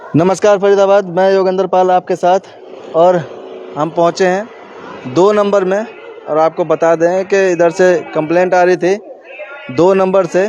नमस्कार फरीदाबाद, मैं योगेंद्र पाल आपके साथ। और हम पहुंचे हैं 2 नंबर में और आपको बता दें कि इधर से कंप्लेंट आ रही थी 2 नंबर से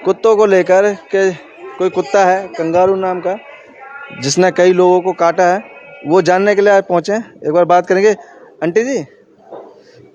कुत्तों को लेकर के। कोई कुत्ता है कंगारू नाम का जिसने कई लोगों को काटा है, वो जानने के लिए आज पहुंचे हैं। एक बार बात करेंगे। आंटी जी,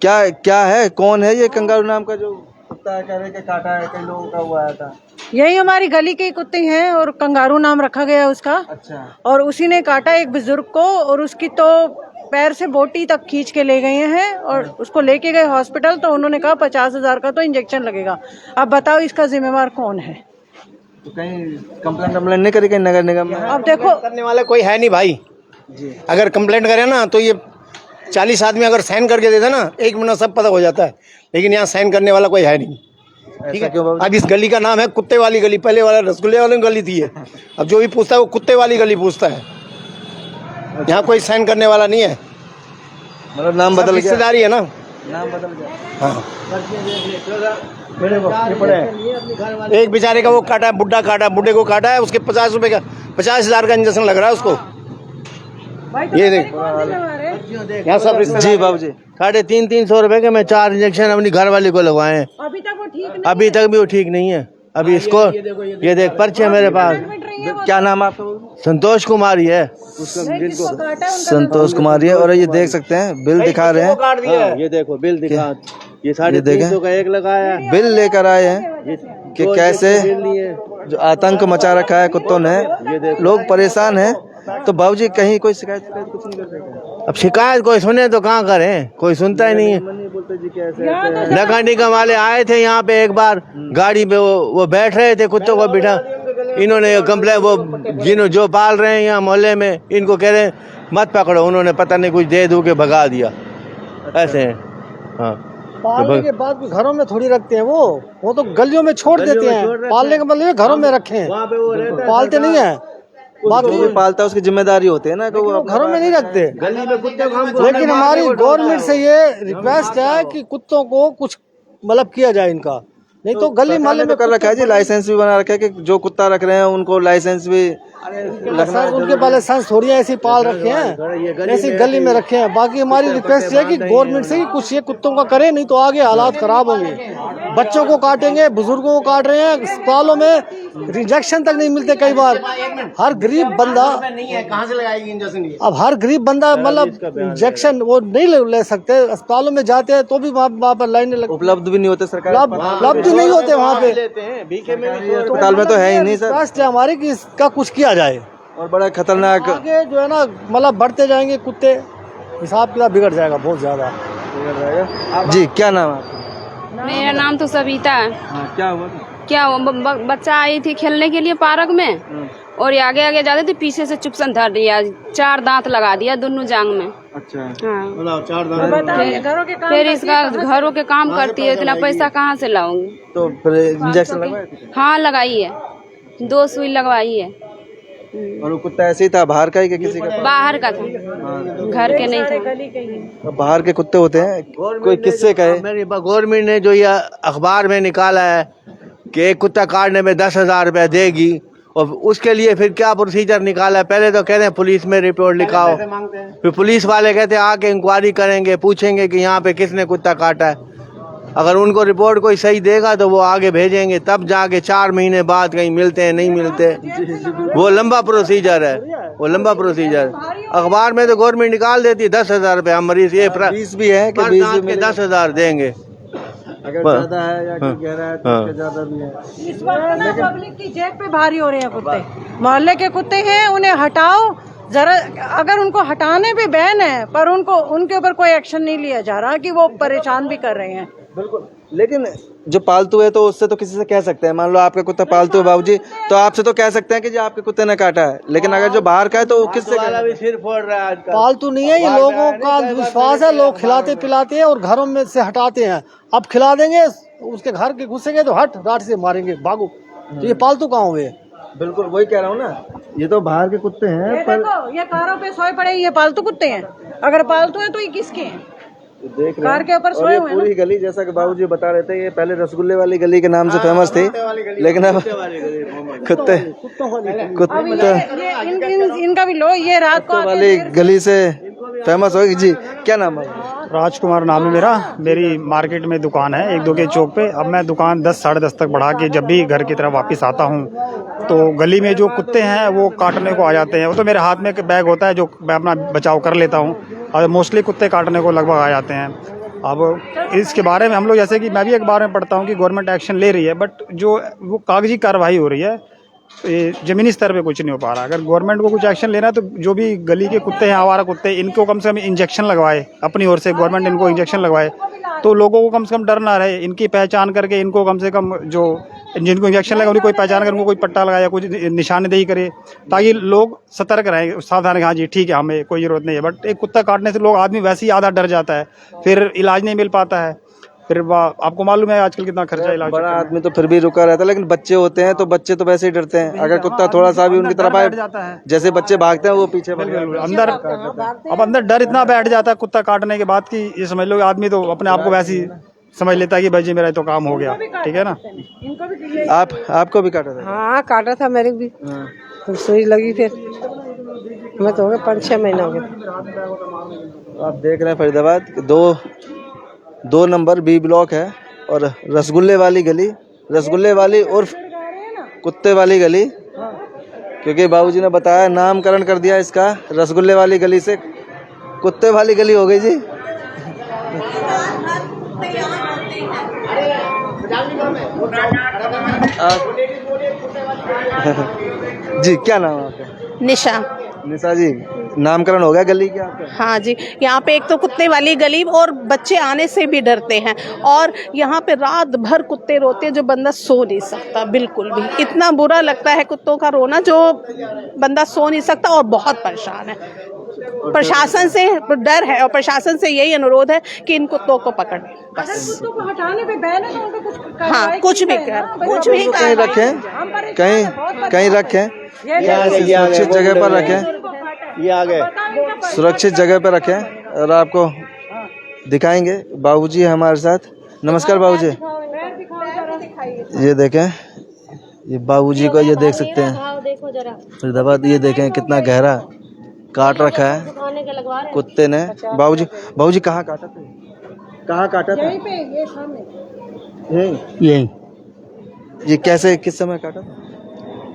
क्या है, कौन है ये कंगारू नाम का जो कुत्ता है, कह रहे कि काटा है, कई लोगों का वो आया था? यही हमारी गली के ही कुत्ते हैं और कंगारू नाम रखा गया उसका। अच्छा। और उसी ने काटा एक बुजुर्ग को और उसकी तो पैर से बोटी तक खींच के ले गए हैं और उसको लेके गए हॉस्पिटल। तो उन्होंने कहा 50,000 का तो इंजेक्शन लगेगा। अब बताओ इसका जिम्मेवार कौन है? तो कहीं कंप्लेंट नहीं करी कहीं नगर निगम में? अब देखो, करने वाले कोई है नहीं भाई जी। अगर कंप्लेंट करे ना तो ये 40 आदमी अगर साइन करके देता ना 1 मिनट सब पता हो जाता है, लेकिन यहाँ साइन करने वाला कोई है नहीं। ठीक है, अब इस गली का नाम है कुत्ते वाली गली। पहले वाला रसगुल्ले वाली गली थी है। अब जो भी पूछता है वो कुत्ते वाली गली पूछता है। यहाँ कोई साइन करने वाला नहीं है, मतलब नाम बदल गया, रिश्तेदारी है ना, नाम बदल गया। हाँ। एक बेचारे का वो काटा है, बुड्ढे को काटा है, उसके 50 रुपए का 50,000 का इंजेक्शन लग रहा है उसको। ये देख यहाँ सब जी बाबू जी, 350 रुपए के मैं 4 इंजेक्शन अपनी घर वाले को लगवाए हैं। अभी तक वो ठीक नहीं, अभी तक भी वो ठीक नहीं है। अभी इसको ये देख पर्चे मेरे पास। क्या नाम आपका? संतोष कुमारी है। संतोष कुमारी है। और ये देख सकते हैं बिल दिखा रहे हैं। हाँ, ये देखो बिल दिखा, ये 350 का एक लगाया है। बिल लेकर आए हैं कि कैसे जो आतंक मचा रखा है कुत्तों ने, लोग परेशान हैं। तो बाबूजी कहीं कोई शिकायत कुछ नहीं करते? अब शिकायत कोई सुने तो कहाँ करें, कोई सुनता ही नहीं है। नगर निगम वाले आए थे यहाँ पे एक बार, गाड़ी पे वो बैठ रहे थे, कुत्तों को बिठा। इन्होंने कंप्लेन वो जो पाल रहे हैं यहाँ मोहल्ले में, इनको कह रहे हैं मत पकड़ो। उन्होंने पता नहीं कुछ दे दू के भगा दिया। ऐसे हैं। हाँ, पालने के बाद भी घरों में थोड़ी रखते हैं। वो तो गलियों में छोड़ देते हैं। पालने का मतलब घरों में रखें, पालते नहीं है। बाकी जो पालता है उसकी जिम्मेदारी होती है ना कि वो घरों में नहीं रखते। गली में कुत्ते लेकिन हमारी गवर्नमेंट से ये रिक्वेस्ट है कि कुत्तों को कुछ मतलब किया जाए इनका, नहीं तो गली मोहल्ले में कर रखा है जी। लाइसेंस भी बना रखा है कि जो कुत्ता रख रहे हैं उनको लाइसेंस भी सर उनके पास लाइसेंस थोड़ी ऐसी पाल रखे हैं, ऐसी गली में रखे हैं। बाकी हमारी रिक्वेस्ट है कि गवर्नमेंट से ही कुछ ये कुत्तों का करे, नहीं तो आगे हालात खराब होंगे। बच्चों को काटेंगे, बुजुर्गों को काट रहे हैं, अस्पतालों में इंजेक्शन तक नहीं मिलते कई बार। हर गरीब बंदा कहाँ से लगाएगी इंजेक्शन? अब हर गरीब बंदा मतलब इंजेक्शन वो नहीं ले सकते। अस्पतालों में जाते हैं तो भी वहाँ पर लाइनें उपलब्ध भी नहीं होते, सरकार उपलब्ध नहीं होते वहाँ पे। अस्पताल में तो है ही नहीं सर। रिक्वेस्ट है हमारी कि इसका कुछ किया जाए। और बड़ा खतरनाक आगे जो है ना मतलब बढ़ते जाएंगे कुत्ते, हिसाब किताब बिगड़ जाएगा बहुत ज्यादा। जी। क्या नाम है आपका? मेरा नाम तो सविता है। हाँ, क्या हुआ? क्या हुआ? बच्चा आई थी खेलने के लिए पार्क में और ये आगे आगे जाते थे, पीछे से चुपसन धर दिया, 4 दांत लगा दिया दोनों जांग में। अच्छा। हाँ। 4 दांत। फिर इसका घरों के काम करती है, इतना पैसा कहाँ से लाऊंगी? तो फिर इंजेक्शन लगवाया? हाँ लगाई है, 2 सुई लगवाई है। और वो कुत्ता ऐसे ही था, बाहर का ही कि किसी का? बाहर का था, घर के नहीं था। बाहर के कुत्ते होते हैं, कोई किससे कहे? मेरी गवर्नमेंट ने जो ये अखबार में निकाला है कि एक कुत्ता काटने में 10,000 रुपया देगी, और उसके लिए फिर क्या प्रोसीजर निकाला है? पहले तो कहते हैं पुलिस में रिपोर्ट लिखाओ, फिर पुलिस वाले कहते हैं आके इंक्वायरी करेंगे, पूछेंगे कि यहाँ पे किसने कुत्ता काटा है। अगर उनको रिपोर्ट कोई सही देगा तो वो आगे भेजेंगे, तब जाके 4 महीने बाद कहीं मिलते हैं, नहीं मिलते। वो लंबा प्रोसीजर है, वो लंबा प्रोसीजर। अखबार में तो गवर्नमेंट निकाल देती है 10,000 रुपया मरीज, ये 20 भी है कि 20 भी 10,000 देंगे। अगर ज्यादा है या कोई कह रहा है तो उसके ज्यादा भी है। इस वक्त ना पब्लिक की जेब पे भारी हो रहे हैं कुत्ते। मोहल्ले के कुत्ते हैं, उन्हें हटाओ जरा। अगर उनको हटाने पे बैन है पर उनके ऊपर कोई एक्शन नहीं लिया जा रहा कि वो परेशान भी कर रहे हैं। बिल्कुल। लेकिन जो पालतू है तो उससे तो किसी से कह सकते हैं। मान लो आपका कुत्ता पालतू है बाबूजी, तो आपसे तो कह सकते हैं कि जो आपके कुत्ते ने काटा है। लेकिन अगर जो बाहर का है तो किससे? सिर फोड़ रहा है आजकल। पालतू नहीं है, ये लोगों का विश्वास है। लोग खिलाते पिलाते हैं और घरों में से हटाते हैं। अब खिला देंगे, उसके घर के घुसेंगे तो हट रात से मारेंगे, भागो। तो ये पालतू कहाँ हुए? बिल्कुल वही कह रहा हूँ ना, ये तो बाहर के कुत्ते हैं। ये देखो, ये कारों पे सोए पड़े, ये पालतू कुत्ते हैं। अगर पालतू है तो ये किसके हैं? देख रहे कार के ऊपर हैं। और सोए ये हुए हैं पूरी गली जैसा कि बाबूजी बता रहे थे, ये पहले रसगुल्ले वाली गली के नाम से फेमस थी, लेकिन अब कुत्ते इनका भी लो, ये रात को वाली गली से फेमस होगी। जी क्या नाम है? राजकुमार नाम है मेरा। मेरी मार्केट में दुकान है 1-2 के चौक पे। अब मैं दुकान 10 साढ़े 10 तक बढ़ा के जब भी घर की तरफ वापस आता हूँ तो गली में जो कुत्ते हैं वो काटने को आ जाते हैं। वो तो मेरे हाथ में एक बैग होता है जो मैं अपना बचाव कर लेता हूँ, और मोस्टली कुत्ते काटने को लगभग आ जाते हैं। अब इसके बारे में हम लोग, जैसे कि मैं भी अखबार में पढ़ता हूँ कि गवर्नमेंट एक्शन ले रही है, बट जो वो कागजी कार्रवाई हो रही है, ये ज़मीनी स्तर पे कुछ नहीं हो पा रहा। अगर गवर्नमेंट को कुछ एक्शन लेना है तो जो भी गली के कुत्ते हैं, आवारा कुत्ते, इनको कम से कम इंजेक्शन लगवाए, अपनी ओर से गवर्नमेंट इनको इंजेक्शन लगवाए तो लोगों को कम से कम डर ना रहे। इनकी पहचान करके इनको कम से कम, जो जिनको इंजेक्शन लगा उनकी कोई पहचान कर उनको कोई पट्टा लगाया, कुछ निशानदेही करे, ताकि लोग सतर्क रहें, सावधान रहें। हाँ जी ठीक है, हमें कोई ज़रूरत नहीं है। बट एक कुत्ता काटने से लोग, आदमी वैसे ही आधा डर जाता है, फिर इलाज नहीं मिल पाता है। फिर आपको मालूम है आजकल कितना खर्चा इलाज। बड़ा आदमी तो फिर भी रुका रहता है, लेकिन बच्चे होते हैं तो बच्चे तो वैसे ही डरते हैं। अगर कुत्ता थोड़ा सा भी उनकी तरफ आए, जैसे बच्चे भागते हैं वो पीछे अंदर, अब अंदर डर इतना बैठ जाता है कुत्ता काटने के बाद कि ये समझ लो आदमी तो अपने आप को वैसे ही समझ लेता है कि भाई जी मेरा तो काम हो गया, ठीक है ना। आपको भी काटा था? हाँ काटा था मेरे भी, तो सुई लगी, फिर मैं तो हो गया 5-6 महीने हो गए। आप देख रहे हैं फरीदाबाद 2 नंबर बी ब्लॉक है, और रसगुल्ले वाली गली, रसगुल्ले वाली और कुत्ते वाली गली, क्योंकि बाबूजी ने बताया नामकरण कर दिया इसका, रसगुल्ले वाली गली से कुत्ते वाली गली हो गई जी। जी क्या नाम है आपका? निशा। निशा जी, नामकरण हो गया गली का आपका? हाँ जी, यहाँ पे एक तो कुत्ते वाली गली, और बच्चे आने से भी डरते हैं, और यहाँ पे रात भर कुत्ते रोते हैं जो बंदा सो नहीं सकता बिल्कुल भी। इतना बुरा लगता है कुत्तों का रोना, जो बंदा सो नहीं सकता और बहुत परेशान है। प्रशासन से डर है, और प्रशासन से यही अनुरोध है कि इन कुत्तों को पकड़ें बस। कुत्तों को हटाने पे बैन है तो उनको कुछ हाँ, कुछ भी कहीं रखें, कहीं रखें, सुरक्षित जगह पर रखें, ये आ गए। सुरक्षित जगह पर रखें। और आपको दिखाएंगे, बाबूजी है हमारे साथ। नमस्कार बाबूजी। ये देखें, ये बाबूजी को ये देख सकते हैं फरीदाबाद। ये देखें कितना गहरा काट रखा है कुत्ते ने। बाबूजी कहाँ काटा था? कहाँ काटा था? ये सामने यही ये कैसे, किस समय काटा था?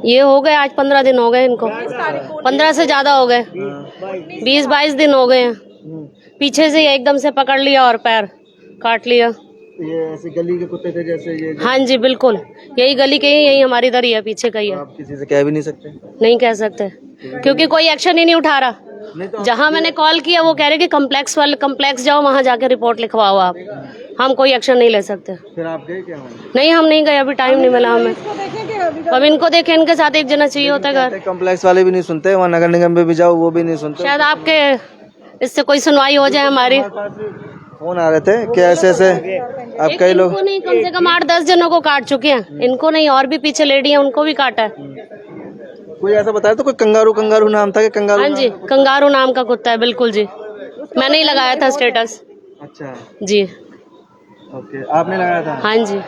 ये हो गए आज 15 दिन हो गए इनको, 15 से ज्यादा हो गए, 20-22 दिन हो गए हैं। पीछे से एकदम से पकड़ लिया और पैर काट लिया। ये ऐसे गली के कुत्ते थे जैसे ये? हाँ जी बिल्कुल, यही गली के ही, यही हमारी इधर ही है, पीछे का ही है। आप किसी से कह भी नहीं सकते? नहीं कह सकते, क्योंकि कोई एक्शन ही नहीं उठा रहा। जहाँ मैंने कॉल किया वो कह रहे कि कम्प्लेक्स जाओ, वहाँ जाके रिपोर्ट लिखवाओ आप, हम कोई एक्शन नहीं ले सकते। फिर आप गए क्या? नहीं हम नहीं गए, अभी टाइम नहीं मिला हमें। अब इनको देखे, इनके साथ एक जना चाहिए होता है घर। कॉम्प्लेक्स वाले भी नहीं सुनते, वहाँ नगर निगम में भी जाओ वो भी नहीं सुनते। शायद आपके इससे कोई सुनवाई हो जाए हमारी। फोन आ रहे थे कि ऐसे ऐसे अब कई लोग, इनको नहीं, कम से कम 8-10 जनों को काट चुके हैं। इनको नहीं, और भी पीछे लेडी है उनको भी काटा है। कोई ऐसा बताया तो कोई कंगारू नाम था कि कंगारू? हाँ जी, कंगारू नाम का कुत्ता है, बिल्कुल जी। मैंने ही लगाया था स्टेटस। अच्छा जी ओके, आपने लगाया था? हाँ जी।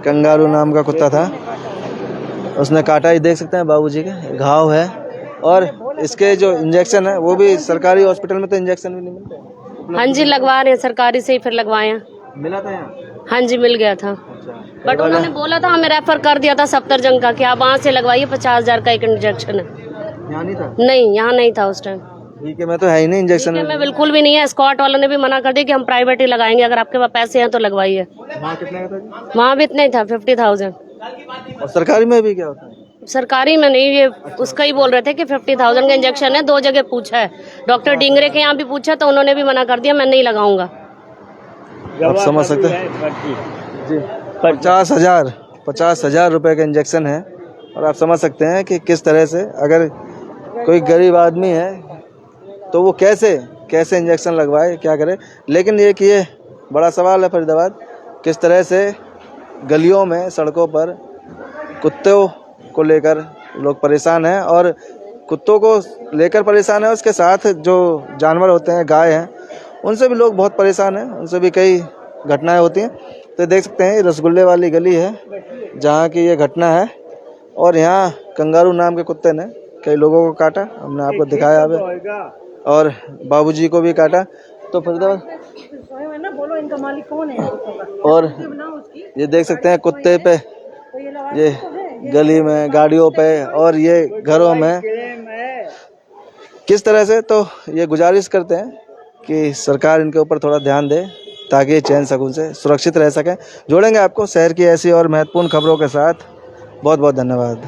कंगारू नाम का कुत्ता था, उसने काटा। ही देख सकते हैं बाबूजी के घाव है, और इसके जो इंजेक्शन है वो भी सरकारी हॉस्पिटल में तो इंजेक्शन भी नहीं मिलते। हाँ जी लगवा रहे हैं, सरकारी से ही फिर लगवाए हैं। मिला था यहाँ? हाँ जी मिल गया था, बट उन्होंने बोला था, हमें रेफर कर दिया था सफदरजंग का कि आप वहाँ से लगवाइए, 50,000 का एक इंजेक्शन है। यहाँ नहीं था? नहीं, यहाँ नहीं था उस टाइम। ठीक है, मैं तो है ही नहीं इंजेक्शन में बिल्कुल भी नहीं है। स्कॉट वालों ने भी मना कर दिया कि हम प्राइवेट ही लगाएंगे, अगर आपके पास पैसे हैं तो लगवाइए। वहाँ कितने का था? वहाँ भी इतना ही था, 50,000। और सरकारी में भी क्या होता है? सरकारी में नहीं, ये उसका ही बोल रहे थे कि 50,000 का इंजेक्शन है। 2 जगह पूछा है, डॉक्टर डिंगरे के यहाँ भी पूछा तो उन्होंने भी मना कर दिया, मैं नहीं लगाऊंगा। आप समझ सकते हैं जी, 50,000 रुपए का इंजेक्शन है। और आप समझ सकते हैं कि किस तरह से, अगर कोई गरीब आदमी है तो वो कैसे इंजेक्शन लगवाए, क्या करे। लेकिन ये बड़ा सवाल है फरीदाबाद, किस तरह से गलियों में, सड़कों पर कुत्तों को लेकर लोग परेशान हैं, और कुत्तों को लेकर परेशान है, उसके साथ जो जानवर होते हैं, गाय हैं, उनसे भी लोग बहुत परेशान हैं, उनसे भी कई घटनाएं होती हैं। तो देख सकते हैं रसगुल्ले वाली गली है जहाँ की ये घटना है और यहाँ कंगारू नाम के कुत्ते ने कई लोगों को काटा, हमने आपको दिखाया अभी, और बाबूजी को भी काटा। तो फरीदाबाद बोलो इनका मालिक कौन है? और ये देख सकते हैं कुत्ते पे, ये गली में, गाड़ियों पे और ये घरों में किस तरह से। तो ये गुजारिश करते हैं कि सरकार इनके ऊपर थोड़ा ध्यान दे ताकि चैन सुकून से सुरक्षित रह सकें। जोड़ेंगे आपको शहर की ऐसी और महत्वपूर्ण खबरों के साथ। बहुत बहुत धन्यवाद।